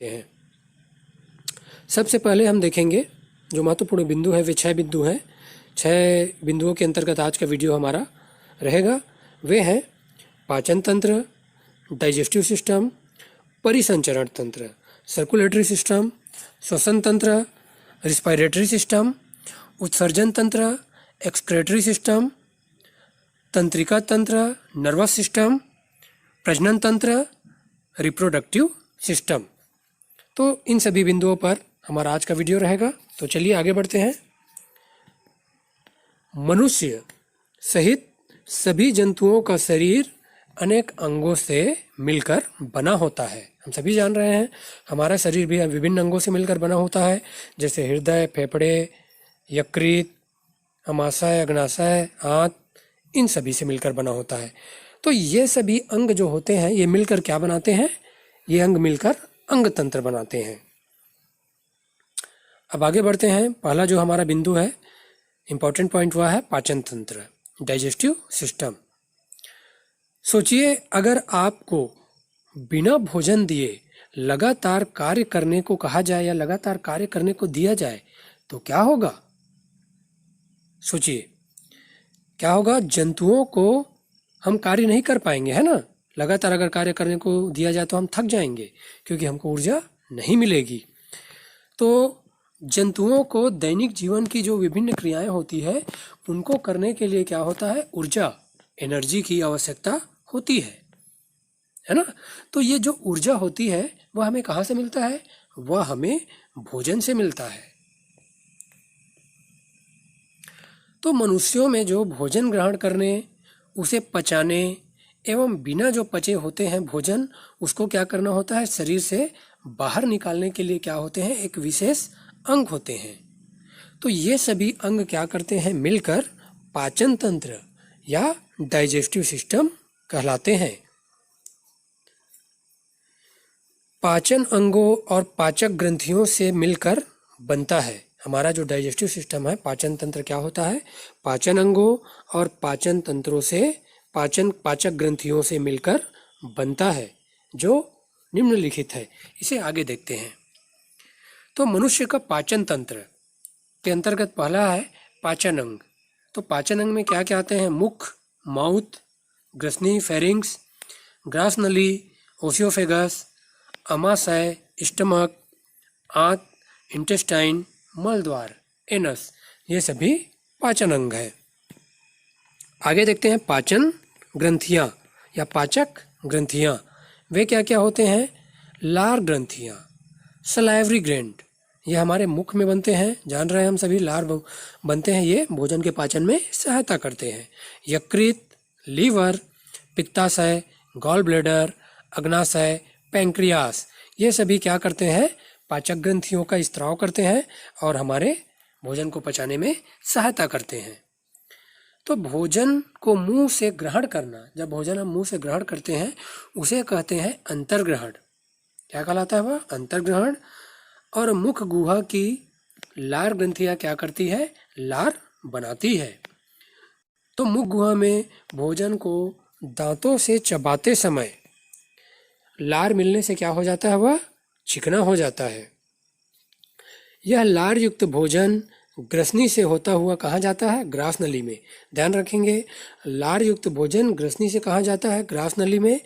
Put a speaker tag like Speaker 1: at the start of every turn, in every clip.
Speaker 1: हैं। सबसे पहले हम देखेंगे जो महत्वपूर्ण बिंदु है वे 6 बिंदु हैं। 6 बिंदुओं के अंतर्गत आज का वीडियो हमारा रहेगा। वे हैं पाचन तंत्र, डाइजेस्टिव सिस्टम, परिसंचरण तंत्र, सर्कुलेटरी सिस्टम, श्वसन तंत्र, रिस्पायरेटरी सिस्टम, उत्सर्जन तंत्र, एक्सक्रेटरी सिस्टम, तंत्रिका तंत्र, नर्वस सिस्टम, प्रजनन तंत्र, रिप्रोडक्टिव सिस्टम। तो इन सभी बिंदुओं पर हमारा आज का वीडियो रहेगा। तो चलिए आगे बढ़ते हैं। मनुष्य सहित सभी जंतुओं का शरीर अनेक अंगों से मिलकर बना होता है। हम सभी जान रहे हैं हमारा शरीर भी विभिन्न अंगों से मिलकर बना होता है, जैसे हृदय, फेफड़े, यकृत, अमाशय, अग्नाशय, आंत, इन सभी से मिलकर बना होता है। तो ये सभी अंग जो होते हैं ये मिलकर क्या बनाते हैं? ये अंग मिलकर अंग तंत्र बनाते हैं। अब आगे बढ़ते हैं। पहला जो हमारा बिंदु है, इंपॉर्टेंट पॉइंट, हुआ है पाचन तंत्र, डाइजेस्टिव सिस्टम। सोचिए, अगर आपको बिना भोजन दिए लगातार कार्य करने को कहा जाए या लगातार कार्य करने को दिया जाए तो क्या होगा? सोचिए क्या होगा। जंतुओं को हम कार्य नहीं कर पाएंगे, है ना। लगातार अगर कार्य करने को दिया जाए तो हम थक जाएंगे क्योंकि हमको ऊर्जा नहीं मिलेगी। तो जंतुओं को दैनिक जीवन की जो विभिन्न क्रियाएं होती है उनको करने के लिए क्या होता है? ऊर्जा, एनर्जी की आवश्यकता होती है ना। तो ये जो ऊर्जा होती है वह हमें कहाँ से मिलता है? वह हमें भोजन से मिलता है। तो मनुष्यों में जो भोजन ग्रहण करने, उसे पचाने एवं बिना जो पचे होते हैं भोजन, उसको क्या करना होता है? शरीर से बाहर निकालने के लिए क्या होते हैं? एक विशेष अंग होते हैं। तो ये सभी अंग क्या करते हैं? मिलकर पाचन तंत्र या डाइजेस्टिव सिस्टम कहलाते हैं। पाचन अंगों और पाचक ग्रंथियों से मिलकर बनता है। हमारा जो डाइजेस्टिव सिस्टम है, पाचन तंत्र क्या होता है? पाचन अंगों और पाचन तंत्रों से, पाचक ग्रंथियों से मिलकर बनता है, जो निम्नलिखित है। इसे आगे देखते हैं। तो मनुष्य का पाचन तंत्र के अंतर्गत पहला है पाचन अंग। तो पाचन अंग में क्या क्या आते हैं? मुख, माउथ, ग्रसनी, फेरिंग्स, ग्रास नली, ओसियोफेगस, अमाशय, स्टमक, आंत, इंटेस्टाइन, मलद्वार, एनस, ये सभी पाचन अंग है। आगे देखते हैं पाचन ग्रंथियां या पाचक ग्रंथियां। वे क्या क्या होते हैं? लार ग्रंथियां, सलाइवरी ग्लैंड, ये हमारे मुख में बनते हैं। जान रहे हैं हम सभी, लार बनते हैं, ये भोजन के पाचन में सहायता करते हैं। यकृत, लीवर, पित्ताशय, गॉल ब्लैडर, अग्नाशय, पैंक्रियास, ये सभी क्या करते हैं? पाचक ग्रंथियों का स्त्राव करते हैं और हमारे भोजन को पचाने में सहायता करते हैं। तो भोजन को मुंह से ग्रहण करना, जब भोजन हम मुंह से ग्रहण करते हैं उसे कहते हैं अंतर्ग्रहण। क्या कहलाता है वह? अंतर्ग्रहण। और मुख गुहा की लार ग्रंथियां क्या करती है? लार बनाती है। तो मुख गुहा में भोजन को दांतों से चबाते समय लार मिलने से क्या हो जाता है? वह चिकना हो जाता है। यह लार युक्त भोजन ग्रसनी से होता हुआ कहाँ जाता है? ग्रास नली में। ध्यान रखेंगे, लार युक्त भोजन ग्रसनी से कहाँ जाता है? ग्रास नली में।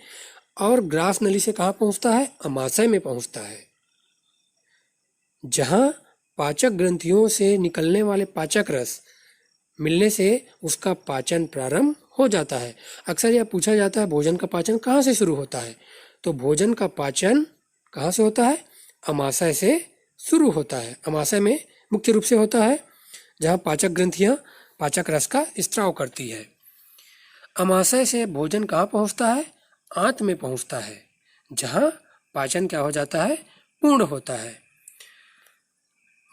Speaker 1: और ग्रास नली से कहाँ पहुँचता है? अमाशय में पहुँचता है, जहाँ पाचक ग्रंथियों से निकलने वाले पाचक रस मिलने से उसका पाचन प्रारंभ हो जाता है। अक्सर यह पूछा जाता है भोजन का पाचन कहाँ से शुरू होता है? तो भोजन का पाचन कहाँ से होता है? अमाशय से शुरू होता है। अमाशय में मुख्य रूप से होता है, जहाँ पाचक ग्रंथियाँ पाचक रस का स्त्राव करती है। अमाशय से भोजन कहाँ पहुँचता है? आंत में पहुँचता है, जहाँ पाचन क्या हो जाता है? पूर्ण होता है।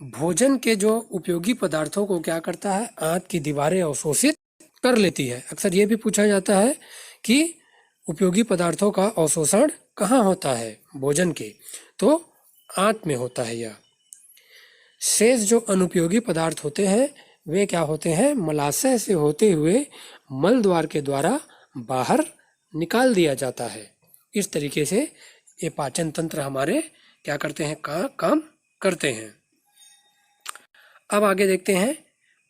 Speaker 1: भोजन के जो उपयोगी पदार्थों को क्या करता है? आंत की दीवारें अवशोषित कर लेती है। अक्सर ये भी पूछा जाता है कि उपयोगी पदार्थों का अवशोषण कहाँ होता है भोजन के? तो आंत में होता है यह। शेष जो अनुपयोगी पदार्थ होते हैं वे क्या होते हैं? मलाशय से होते हुए मल द्वार के द्वारा बाहर निकाल दिया जाता है। इस तरीके से ये पाचन तंत्र हमारे क्या करते हैं, काम करते हैं। अब आगे देखते हैं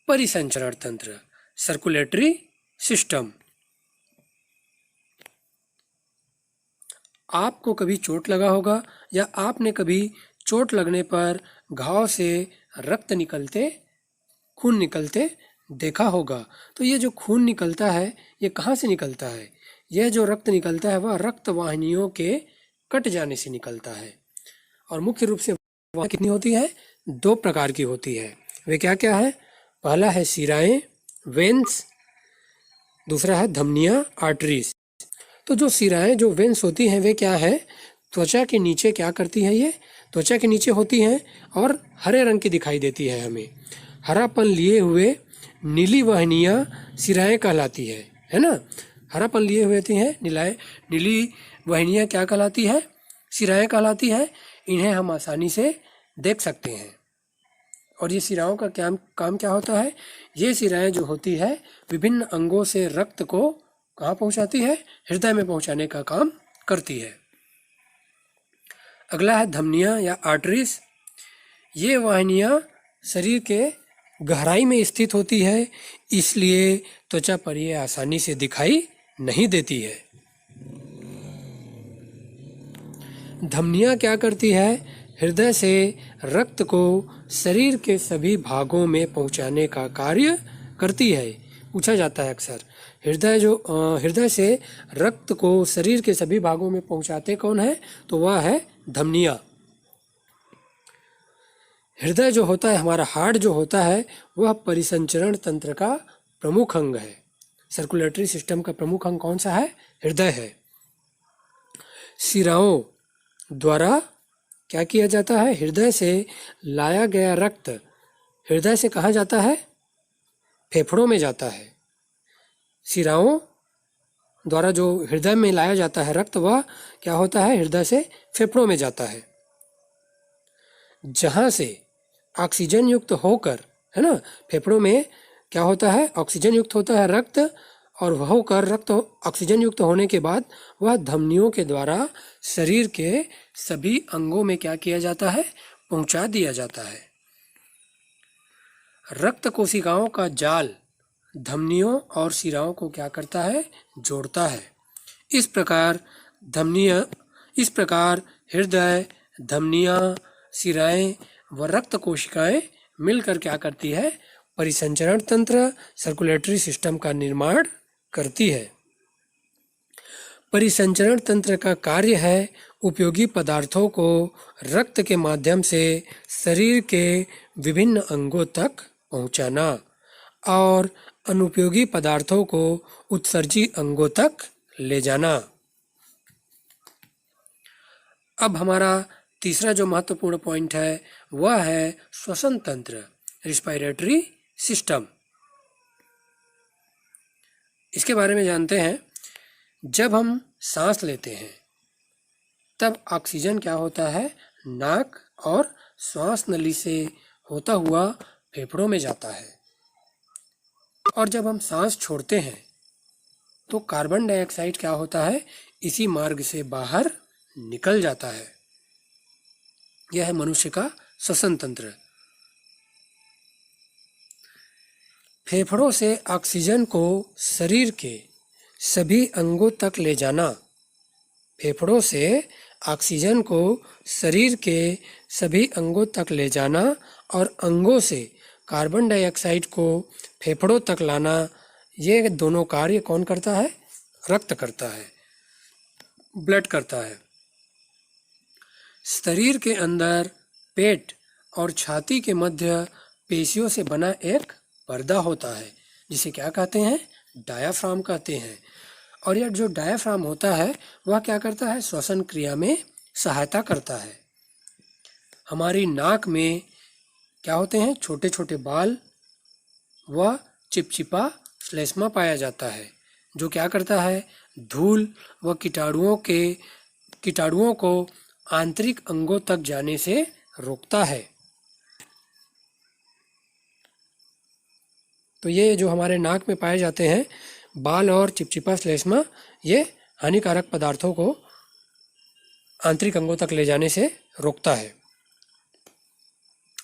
Speaker 1: परिसंचरण तंत्र, सर्कुलेटरी सिस्टम। आपको कभी चोट लगा होगा या आपने कभी चोट लगने पर घाव से रक्त निकलते, खून निकलते देखा होगा। तो ये जो खून निकलता है ये कहाँ से निकलता है? यह जो रक्त निकलता है वह रक्त वाहिनियों के कट जाने से निकलता है। और मुख्य रूप से वह कितनी होती है? 2 प्रकार की होती है। वे क्या क्या है? पहला है शिराएं, वेन्स, दूसरा है धमनियाँ, आर्टरीज। तो जो शिराएं, जो वेन्स होती हैं, वे क्या है? त्वचा के नीचे क्या करती है? ये त्वचा के नीचे होती हैं और हरे रंग की दिखाई देती है हमें। हरापन लिए हुए नीली वाहिनियाँ शिराएं कहलाती है ना। हरापन लिए हुए होती हैं, नीली वाहिनियाँ क्या कहलाती है? शिराएं कहलाती है। इन्हें हम आसानी से देख सकते हैं। और ये शिराओं का काम क्या होता है? ये शिराएं जो होती है विभिन्न अंगों से रक्त को कहाँ पहुँचाती है? हृदय में पहुँचाने का काम करती है। अगला है धमनियाँ या आर्टरीज। ये वाहिनियाँ शरीर के गहराई में स्थित होती है, इसलिए त्वचा पर ये आसानी से दिखाई नहीं देती है। धमनियाँ क्या करती है? हृदय से रक्त को शरीर के सभी भागों में पहुंचाने का कार्य करती है। पूछा जाता है अक्सर, हृदय से रक्त को शरीर के सभी भागों में पहुंचाते कौन है? तो वह है धमनियाँ। हृदय जो होता है, हमारा हार्ट जो होता है, वह परिसंचरण तंत्र का प्रमुख अंग है। सर्कुलेटरी सिस्टम का प्रमुख अंग कौन सा है? हृदय है। शिराओं द्वारा क्या किया जाता है? हृदय से लाया गया रक्त हृदय से कहाँ जाता है? फेफड़ों में जाता है। शिराओं द्वारा जो हृदय में लाया जाता है रक्त, वह क्या होता है? हृदय से फेफड़ों में जाता है, जहाँ से ऑक्सीजन युक्त होकर, है ना, फेफड़ों में क्या होता है? ऑक्सीजन युक्त होता है रक्त, और वह होकर रक्त ऑक्सीजन युक्त होने के बाद वह धमनियों के द्वारा शरीर के सभी अंगों में क्या किया जाता है? पहुंचा दिया जाता है। रक्त कोशिकाओं का जाल धमनियों और शिराओं को क्या करता है? जोड़ता है। इस प्रकार हृदय, धमनियाँ, शिराएं व रक्त कोशिकाएं मिलकर क्या करती है? परिसंचरण तंत्र, सर्कुलेटरी सिस्टम का निर्माण करती है। परिसंचरण तंत्र का कार्य है उपयोगी पदार्थों को रक्त के माध्यम से शरीर के विभिन्न अंगों तक पहुंचाना और अनुपयोगी पदार्थों को उत्सर्जी अंगों तक ले जाना। अब हमारा तीसरा जो महत्वपूर्ण पॉइंट है वह है श्वसन तंत्र, रिस्पायरेटरी सिस्टम। इसके बारे में जानते हैं। जब हम सांस लेते हैं तब ऑक्सीजन क्या होता है? नाक और श्वास नली से होता हुआ फेफड़ों में जाता है, और जब हम सांस छोड़ते हैं तो कार्बन डाइऑक्साइड क्या होता है? इसी मार्ग से बाहर निकल जाता है। यह है मनुष्य का श्वसन तंत्र। फेफड़ों से ऑक्सीजन को शरीर के सभी अंगों तक ले जाना, फेफड़ों से ऑक्सीजन को शरीर के सभी अंगों तक ले जाना और अंगों से कार्बन डाइऑक्साइड को फेफड़ों तक लाना, ये दोनों कार्य कौन करता है? रक्त करता है, ब्लड करता है। शरीर के अंदर पेट और छाती के मध्य पेशियों से बना एक पर्दा होता है, जिसे क्या कहते हैं? डायाफ्राम कहते हैं। और यह जो डायाफ्राम होता है वह क्या करता है? श्वसन क्रिया में सहायता करता है। हमारी नाक में क्या होते हैं? छोटे छोटे बाल व चिपचिपा श्लेष्मा पाया जाता है, जो क्या करता है? धूल व कीटाणुओं को आंतरिक अंगों तक जाने से रोकता है। तो ये जो हमारे नाक में पाए जाते हैं बाल और चिपचिपा श्लेष्मा, ये हानिकारक पदार्थों को आंतरिक अंगों तक ले जाने से रोकता है।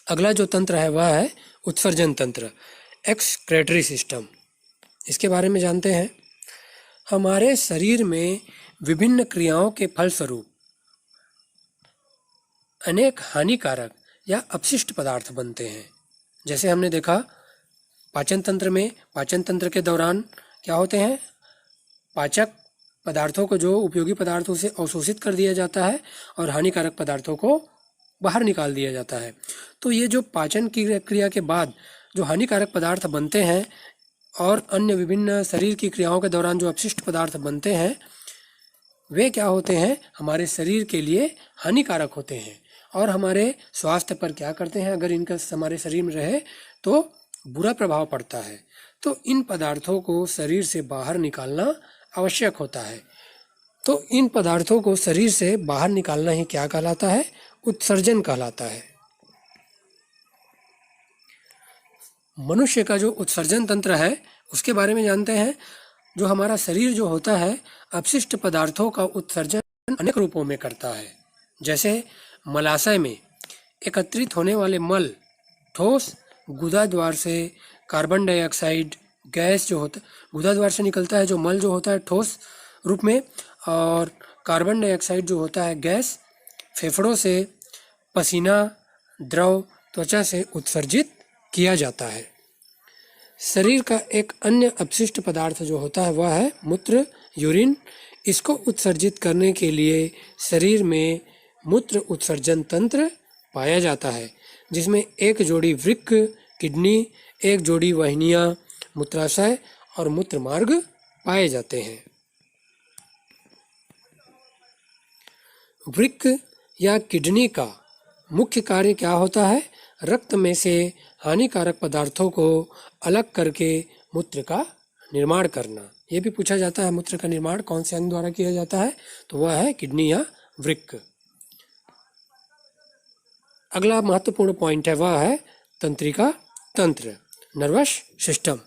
Speaker 1: अगला जो तंत्र है वह है उत्सर्जन तंत्र, एक्सक्रेटरी सिस्टम। इसके बारे में जानते हैं। हमारे शरीर में विभिन्न क्रियाओं के फलस्वरूप अनेक हानिकारक या अपशिष्ट पदार्थ बनते हैं। जैसे हमने देखा पाचन तंत्र में, पाचन तंत्र के दौरान क्या होते हैं, पाचक पदार्थों को जो उपयोगी पदार्थों से अवशोषित कर दिया जाता है और हानिकारक पदार्थों को बाहर निकाल दिया जाता है। तो ये जो पाचन की क्रिया के बाद जो हानिकारक पदार्थ बनते हैं और अन्य विभिन्न शरीर की क्रियाओं के दौरान जो अपशिष्ट पदार्थ बनते हैं, वे क्या होते हैं, हमारे शरीर के लिए हानिकारक होते हैं और हमारे स्वास्थ्य पर क्या करते हैं, अगर इनका हमारे शरीर में रहे तो बुरा प्रभाव पड़ता है। तो इन पदार्थों को शरीर से बाहर निकालना आवश्यक होता है। तो इन पदार्थों को शरीर से बाहर निकालना ही क्या कहलाता है, उत्सर्जन कहलाता है। मनुष्य का जो उत्सर्जन तंत्र है उसके बारे में जानते हैं। जो हमारा शरीर जो होता है अपशिष्ट पदार्थों का उत्सर्जन अनेक रूपों में करता है। जैसे मलाशय में एकत्रित होने वाले मल ठोस गुदा द्वार से कार्बन डाइऑक्साइड गैस जो होता गुदा द्वार से निकलता है, जो मल जो होता है ठोस रूप में, और कार्बन डाइऑक्साइड जो होता है गैस फेफड़ों से पसीना द्रव त्वचा से उत्सर्जित किया जाता है। शरीर का एक अन्य अपशिष्ट पदार्थ जो होता है वह है मूत्र, यूरिन। इसको उत्सर्जित करने के लिए शरीर में मूत्र उत्सर्जन तंत्र पाया जाता है, जिसमें एक जोड़ी वृक्क, किडनी, एक जोड़ी वाहिनियाँ, मूत्राशय और मूत्र मार्ग पाए जाते हैं। वृक्क या किडनी का मुख्य कार्य क्या होता है, रक्त में से हानिकारक पदार्थों को अलग करके मूत्र का निर्माण करना। ये भी पूछा जाता है मूत्र का निर्माण कौन से अंग द्वारा किया जाता है, तो वह है किडनी या वृक्क। अगला महत्वपूर्ण पॉइंट है वह है तंत्रिका तंत्र, नर्वस सिस्टम।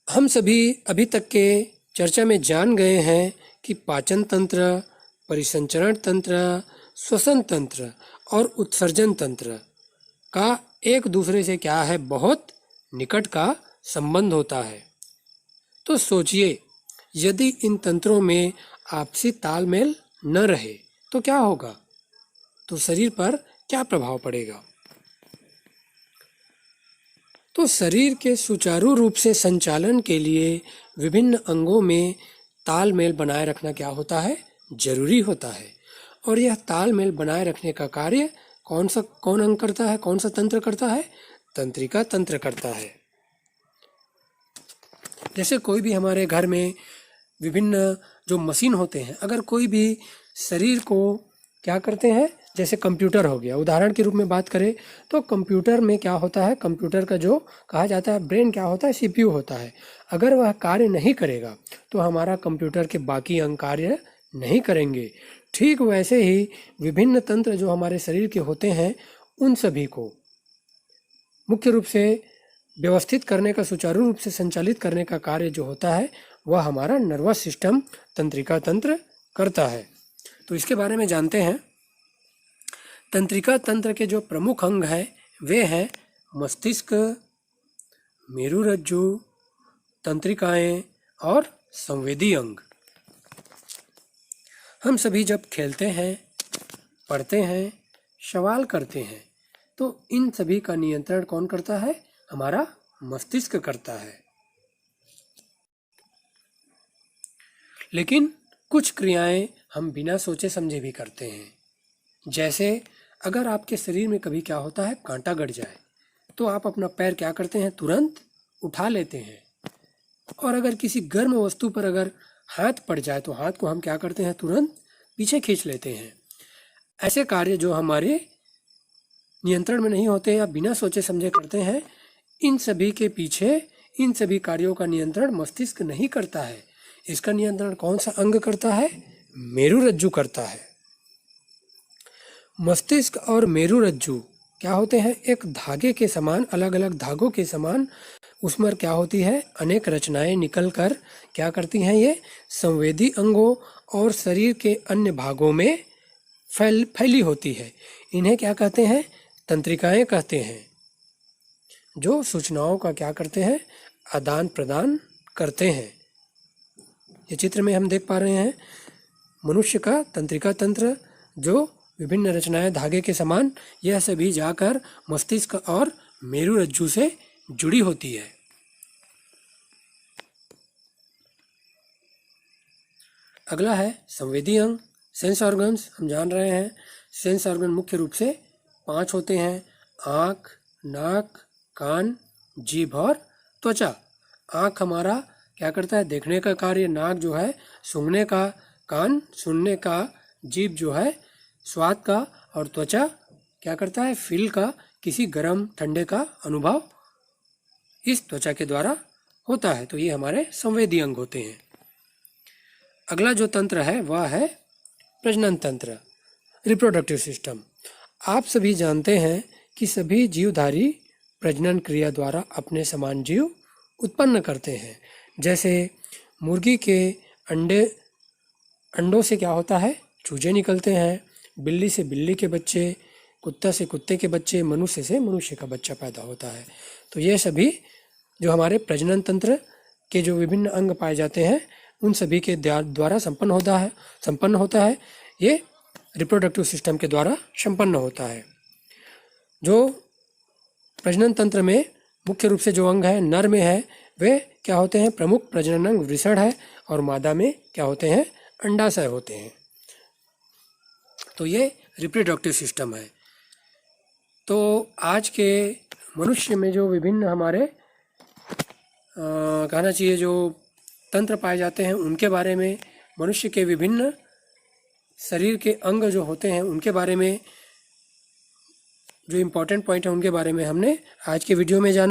Speaker 1: हम सभी अभी तक के चर्चा में जान गए हैं कि पाचन तंत्र, परिसंचरण तंत्र, श्वसन तंत्र और उत्सर्जन तंत्र का एक दूसरे से क्या है, बहुत निकट का संबंध होता है। तो सोचिए, यदि इन तंत्रों में आपसी तालमेल न रहे तो क्या होगा, तो शरीर पर क्या प्रभाव पड़ेगा। तो शरीर के सुचारू रूप से संचालन के लिए विभिन्न अंगों में तालमेल बनाए रखना क्या होता है, जरूरी होता है। और यह तालमेल बनाए रखने का कार्य कौन अंग करता है, कौन सा तंत्र करता है, तंत्रिका तंत्र करता है। जैसे कोई भी हमारे घर में विभिन्न जो मशीन होते हैं, अगर कोई भी शरीर को क्या करते हैं, जैसे कंप्यूटर हो गया, उदाहरण के रूप में बात करें तो कंप्यूटर में क्या होता है, कंप्यूटर का जो कहा जाता है ब्रेन क्या होता है, सीपीयू होता है। अगर वह कार्य नहीं करेगा तो हमारा कंप्यूटर के बाकी अंग कार्य नहीं करेंगे। ठीक वैसे ही विभिन्न तंत्र जो हमारे शरीर के होते हैं, उन सभी को मुख्य रूप से व्यवस्थित करने का, सुचारू रूप से संचालित करने का कार्य जो होता है वह हमारा नर्वस सिस्टम, तंत्रिका तंत्र करता है। तो इसके बारे में जानते हैं। तंत्रिका तंत्र के जो प्रमुख अंग हैं वे हैं मस्तिष्क, मेरुरज्जु, तंत्रिकाएं और संवेदी अंग। हम सभी जब खेलते हैं, पढ़ते हैं, सवाल करते हैं, तो इन सभी का नियंत्रण कौन करता है, हमारा मस्तिष्क करता है। लेकिन कुछ क्रियाएं हम बिना सोचे समझे भी करते हैं। जैसे अगर आपके शरीर में कभी क्या होता है, कांटा गड़ जाए तो आप अपना पैर क्या करते हैं, तुरंत उठा लेते हैं। और अगर किसी गर्म वस्तु पर अगर हाथ पड़ जाए तो हाथ को हम क्या करते हैं, तुरंत पीछे खींच लेते हैं। ऐसे कार्य जो हमारे नियंत्रण में नहीं होते या बिना सोचे समझे करते हैं, इन सभी के पीछे इन सभी कार्यों का नियंत्रण मस्तिष्क नहीं करता है। इसका नियंत्रण कौन सा अंग करता है, मेरुरज्जु करता है। मस्तिष्क और मेरुरज्जु क्या होते हैं, एक धागे के समान, अलग अलग धागों के समान उसमें क्या होती है, अनेक रचनाएं निकल कर क्या करती हैं, ये संवेदी अंगों और शरीर के अन्य भागों में फैली होती है। इन्हें क्या कहते हैं, तंत्रिकाएं कहते हैं, जो सूचनाओं का क्या करते हैं, आदान प्रदान करते हैं। ये चित्र में हम देख पा रहे हैं मनुष्य का तंत्रिका तंत्र, जो विभिन्न रचनाएं धागे के समान, यह सभी जाकर मस्तिष्क और मेरुरज्जु से जुड़ी होती है। अगला है संवेदी अंग, सेंस ऑर्गन्स। हम जान रहे हैं सेंस ऑर्गन मुख्य रूप से 5 होते हैं, आँख, नाक, कान, जीभ और त्वचा। आँख हमारा क्या करता है, देखने का कार्य, नाक जो है सूंघने का, कान सुनने का, जीभ जो है स्वाद का, और त्वचा क्या करता है, फील का, किसी गर्म ठंडे का अनुभव इस त्वचा के द्वारा होता है। तो ये हमारे संवेदी अंग होते हैं। अगला जो तंत्र है वह है प्रजनन तंत्र, रिप्रोडक्टिव सिस्टम। आप सभी जानते हैं कि सभी जीवधारी प्रजनन क्रिया द्वारा अपने समान जीव उत्पन्न करते हैं। जैसे मुर्गी के अंडों से क्या होता है, चूजे निकलते हैं, बिल्ली से बिल्ली के बच्चे, कुत्ता से कुत्ते के बच्चे, मनुष्य से मनुष्य का बच्चा पैदा होता है। तो ये सभी जो हमारे प्रजनन तंत्र के जो विभिन्न अंग पाए जाते हैं, उन सभी के द्वारा संपन्न होता है। ये रिप्रोडक्टिव सिस्टम के द्वारा संपन्न होता है। जो प्रजनन तंत्र में मुख्य रूप से जो अंग है, नर में है, वे क्या होते हैं, प्रमुख प्रजनन अंग वृषण है, और मादा में क्या होते हैं, अंडाशय होते हैं। तो ये रिप्रोडक्टिव सिस्टम है। तो आज के मनुष्य में जो विभिन्न हमारे कहना चाहिए जो तंत्र पाए जाते हैं, उनके बारे में, मनुष्य के विभिन्न शरीर के अंग जो होते हैं उनके बारे में, जो इम्पोर्टेंट पॉइंट है उनके बारे में हमने आज के वीडियो में जाना।